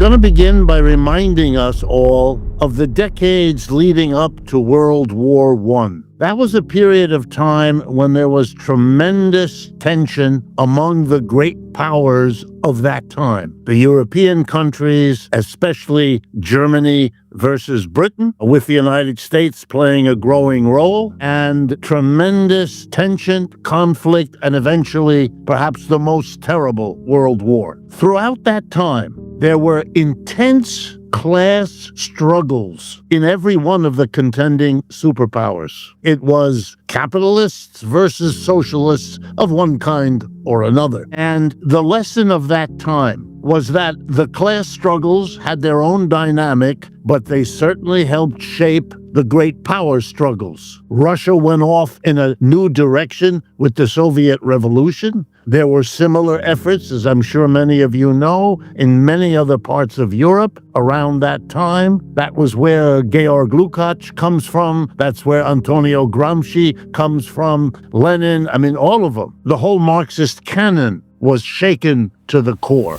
going to begin by reminding us all of the decades leading up to World War I. That was a period of time when there was tremendous tension among the great powers of that time. The European countries, especially Germany versus Britain, with the United States playing a growing role, and tremendous tension, conflict, and eventually perhaps the most terrible World War. Throughout that time, there were intense class struggles in every one of the contending superpowers. It was capitalists versus socialists of one kind or another. And the lesson of that time was that the class struggles had their own dynamic, but they certainly helped shape the great power struggles. Russia went off in a new direction with the Soviet Revolution. There were similar efforts, as I'm sure many of you know, in many other parts of Europe around that time. That was where Georg Lukács comes from. That's where Antonio Gramsci comes from, Lenin, all of them. The whole Marxist canon was shaken to the core.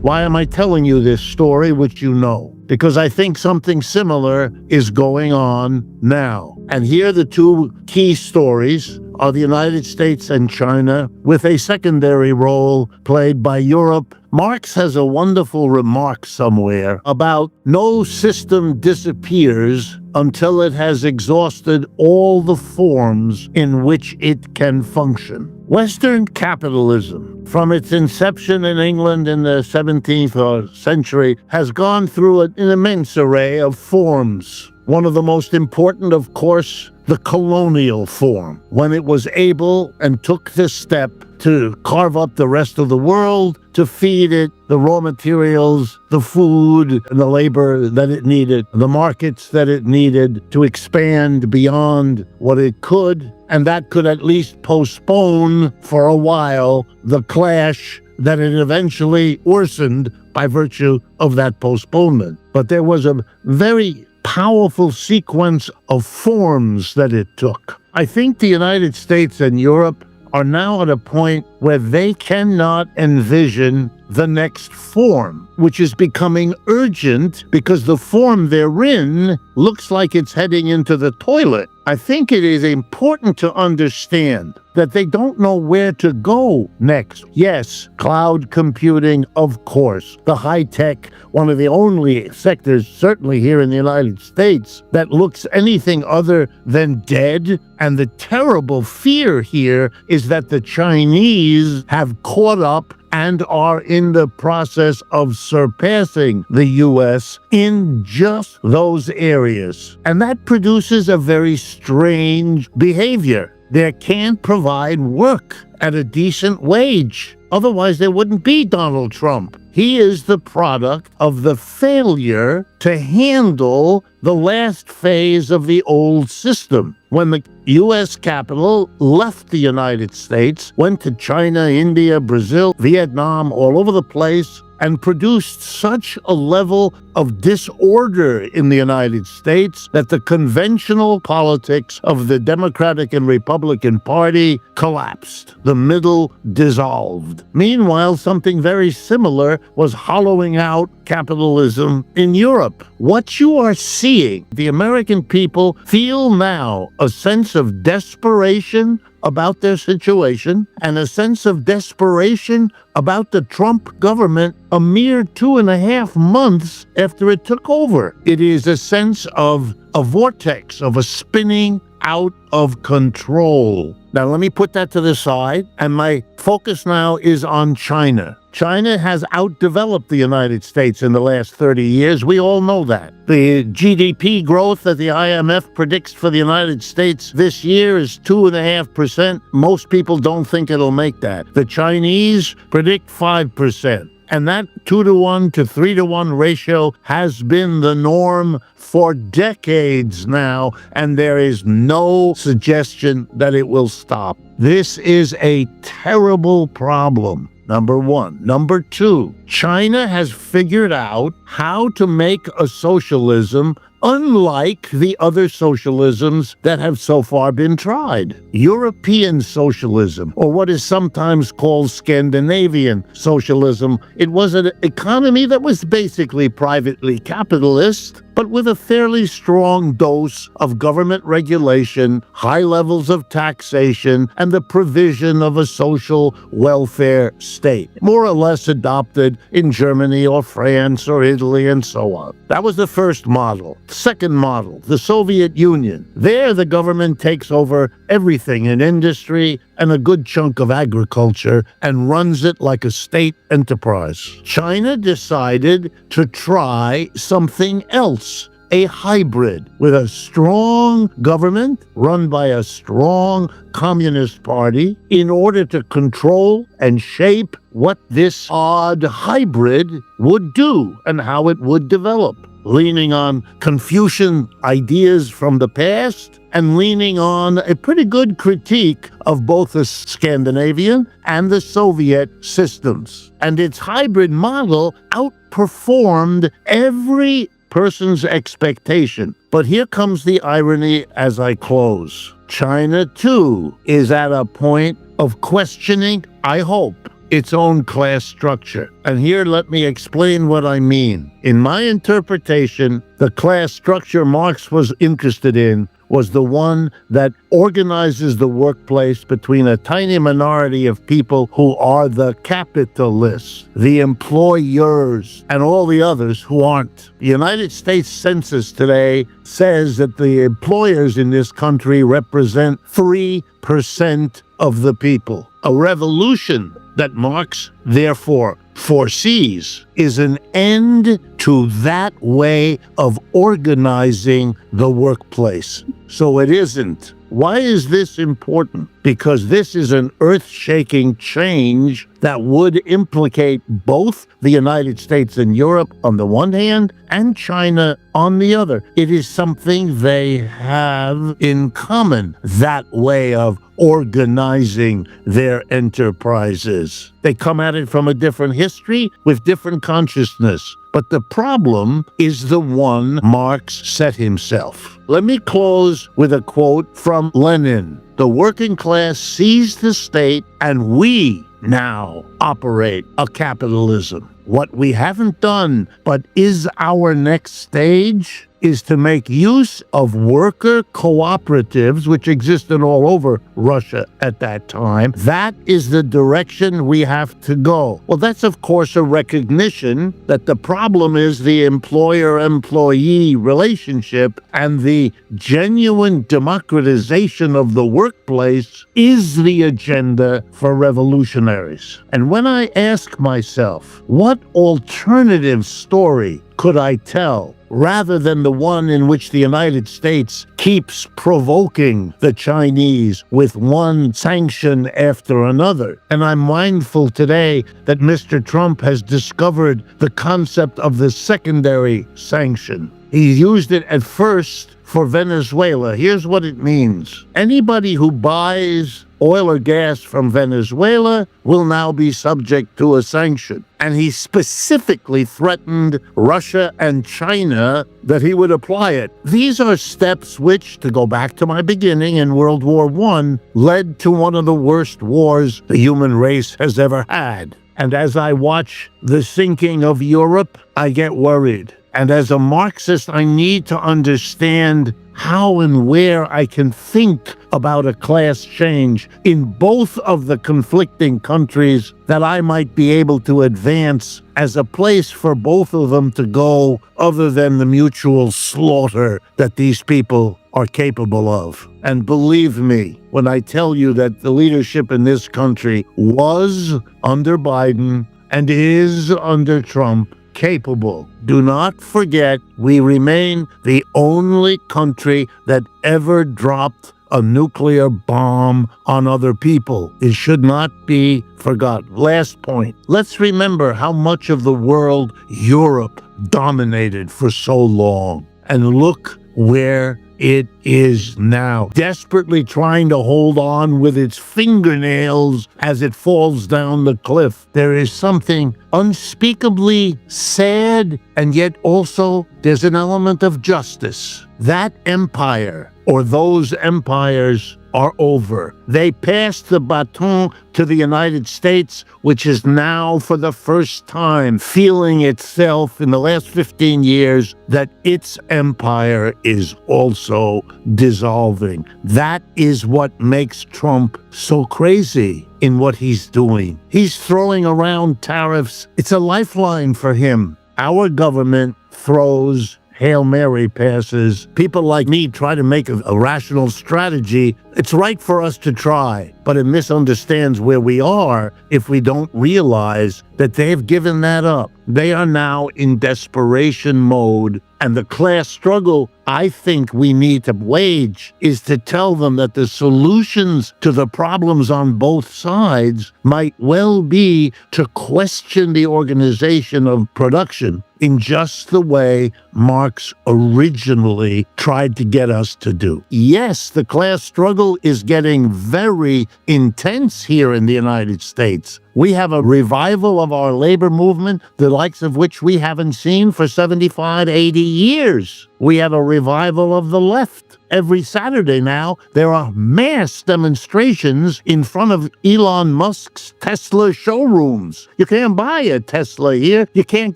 Why am I telling you this story, which you know? Because I think something similar is going on now. And here the two key stories are the United States and China, with a secondary role played by Europe. Marx has a wonderful remark somewhere about no system disappears until it has exhausted all the forms in which it can function. Western capitalism, from its inception in England in the 17th century, has gone through an immense array of forms. One of the most important, of course, the colonial form, when it was able and took this step to carve up the rest of the world, to feed it the raw materials, the food, and the labor that it needed, the markets that it needed to expand beyond what it could, and that could at least postpone for a while the clash that it eventually worsened by virtue of that postponement. But there was a very powerful sequence of forms that it took. I think the United States and Europe are now at a point where they cannot envision the next form, which is becoming urgent because the form they're in looks like it's heading into the toilet. I think it is important to understand that they don't know where to go next. Yes, cloud computing, of course, the high tech, one of the only sectors, certainly here in the United States, that looks anything other than dead. And the terrible fear here is that the Chinese have caught up and are in the process of surpassing the U.S. in just those areas. And that produces a very strange behavior. They can't provide work at a decent wage. Otherwise, there wouldn't be Donald Trump. He is the product of the failure to handle the last phase of the old system. When the U.S. capital left the United States, went to China, India, Brazil, Vietnam, all over the place, and produced such a level of disorder in the United States that the conventional politics of the Democratic and Republican Party collapsed. The middle dissolved. Meanwhile, something very similar was hollowing out capitalism in Europe. What you are seeing, the American people feel now a sense of desperation about their situation and a sense of desperation about the Trump government a mere 2.5 months after it took over. It is a sense of a vortex, of a spinning out of control. Now, let me put that to the side, and my focus now is on China. China has outdeveloped the United States in the last 30 years. We all know that. The GDP growth that the IMF predicts for the United States this year is 2.5%. Most people don't think it'll make that. The Chinese predict 5%. And that 2-to-1 to 3-to-1 ratio has been the norm for decades now, and there is no suggestion that it will stop. This is a terrible problem. Number one. Number two, China has figured out how to make a socialism unlike the other socialisms that have so far been tried. European socialism, or what is sometimes called Scandinavian socialism, it was an economy that was basically privately capitalist, but with a fairly strong dose of government regulation, high levels of taxation, and the provision of a social welfare state, more or less adopted in Germany or France or Italy and so on. That was the first model. Second model, the Soviet Union. There, the government takes over everything in industry and a good chunk of agriculture and runs it like a state enterprise. China decided to try something else, a hybrid with a strong government run by a strong communist party in order to control and shape what this odd hybrid would do and how it would develop, leaning on Confucian ideas from the past and leaning on a pretty good critique of both the Scandinavian and the Soviet systems. And its hybrid model outperformed every person's expectation. But here comes the irony as I close. China, too, is at a point of questioning, I hope, its own class structure. And here let me explain what I mean. In my interpretation, the class structure Marx was interested in was the one that organizes the workplace between a tiny minority of people who are the capitalists, the employers, and all the others who aren't. The United States Census today says that the employers in this country represent 3% of the people. A revolution that Marx, therefore, foresees is an end to that way of organizing the workplace. So it isn't. Why is this important? Because this is an earth-shaking change that would implicate both the United States and Europe on the one hand and China on the other. It is something they have in common, that way of organizing their enterprises. They come at it from a different history with different consciousness. But the problem is the one Marx set himself. Let me close with a quote from Lenin. The working class sees the state, and we now operate a capitalism. What we haven't done, but is our next stage, is to make use of worker cooperatives, which existed all over Russia at that time. That is the direction we have to go. Well, that's, of course, a recognition that the problem is the employer-employee relationship, and the genuine democratization of the workplace is the agenda for revolutionaries. And when I ask myself, what alternative story could I tell rather than the one in which the United States keeps provoking the Chinese with one sanction after another? And I'm mindful today that Mr. Trump has discovered the concept of the secondary sanction. He used it at first for Venezuela. Here's what it means. Anybody who buys oil or gas from Venezuela will now be subject to a sanction. And he specifically threatened Russia and China that he would apply it. These are steps which, to go back to my beginning in World War I, led to one of the worst wars the human race has ever had. And as I watch the sinking of Europe, I get worried. And as a Marxist, I need to understand how and where I can think about a class change in both of the conflicting countries that I might be able to advance as a place for both of them to go, other than the mutual slaughter that these people are capable of. And believe me when I tell you that the leadership in this country was under Biden and is under Trump capable. Do not forget, we remain the only country that ever dropped a nuclear bomb on other people. It should not be forgotten. Last point. Let's remember how much of the world Europe dominated for so long. And look where it is now, desperately trying to hold on with its fingernails as it falls down the cliff. There is something unspeakably sad, and yet also there's an element of justice. That empire, or those empires, are over. They passed the baton to the United States, which is now for the first time feeling itself in the last 15 years that its empire is also dissolving. That is what makes Trump so crazy in what he's doing. He's throwing around tariffs. It's a lifeline for him. Our government throws Hail Mary passes. People like me try to make a rational strategy. It's right for us to try, but it misunderstands where we are if we don't realize that they've given that up. They are now in desperation mode, and the class struggle I think we need to wage is to tell them that the solutions to the problems on both sides might well be to question the organization of production in just the way Marx originally tried to get us to do. Yes, the class struggle is getting very intense here in the United States. We have a revival of our labor movement, the likes of which we haven't seen for 75, 80 years. We have a revival of the left. Every Saturday now, there are mass demonstrations in front of Elon Musk's Tesla showrooms. You can't buy a Tesla here. You can't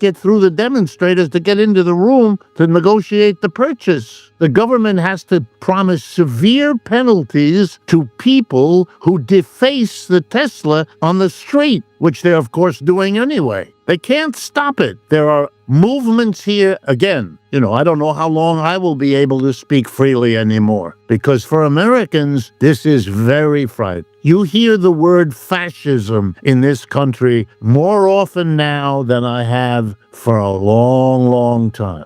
get through the demonstrators to get into the room to negotiate the purchase. The government has to promise severe penalties to people who deface the Tesla on the street, which they're, of course, doing anyway. They can't stop it. There are movements here. Again, I don't know how long I will be able to speak freely anymore, because for Americans, this is very frightening. You hear the word fascism in this country more often now than I have for a long, long time.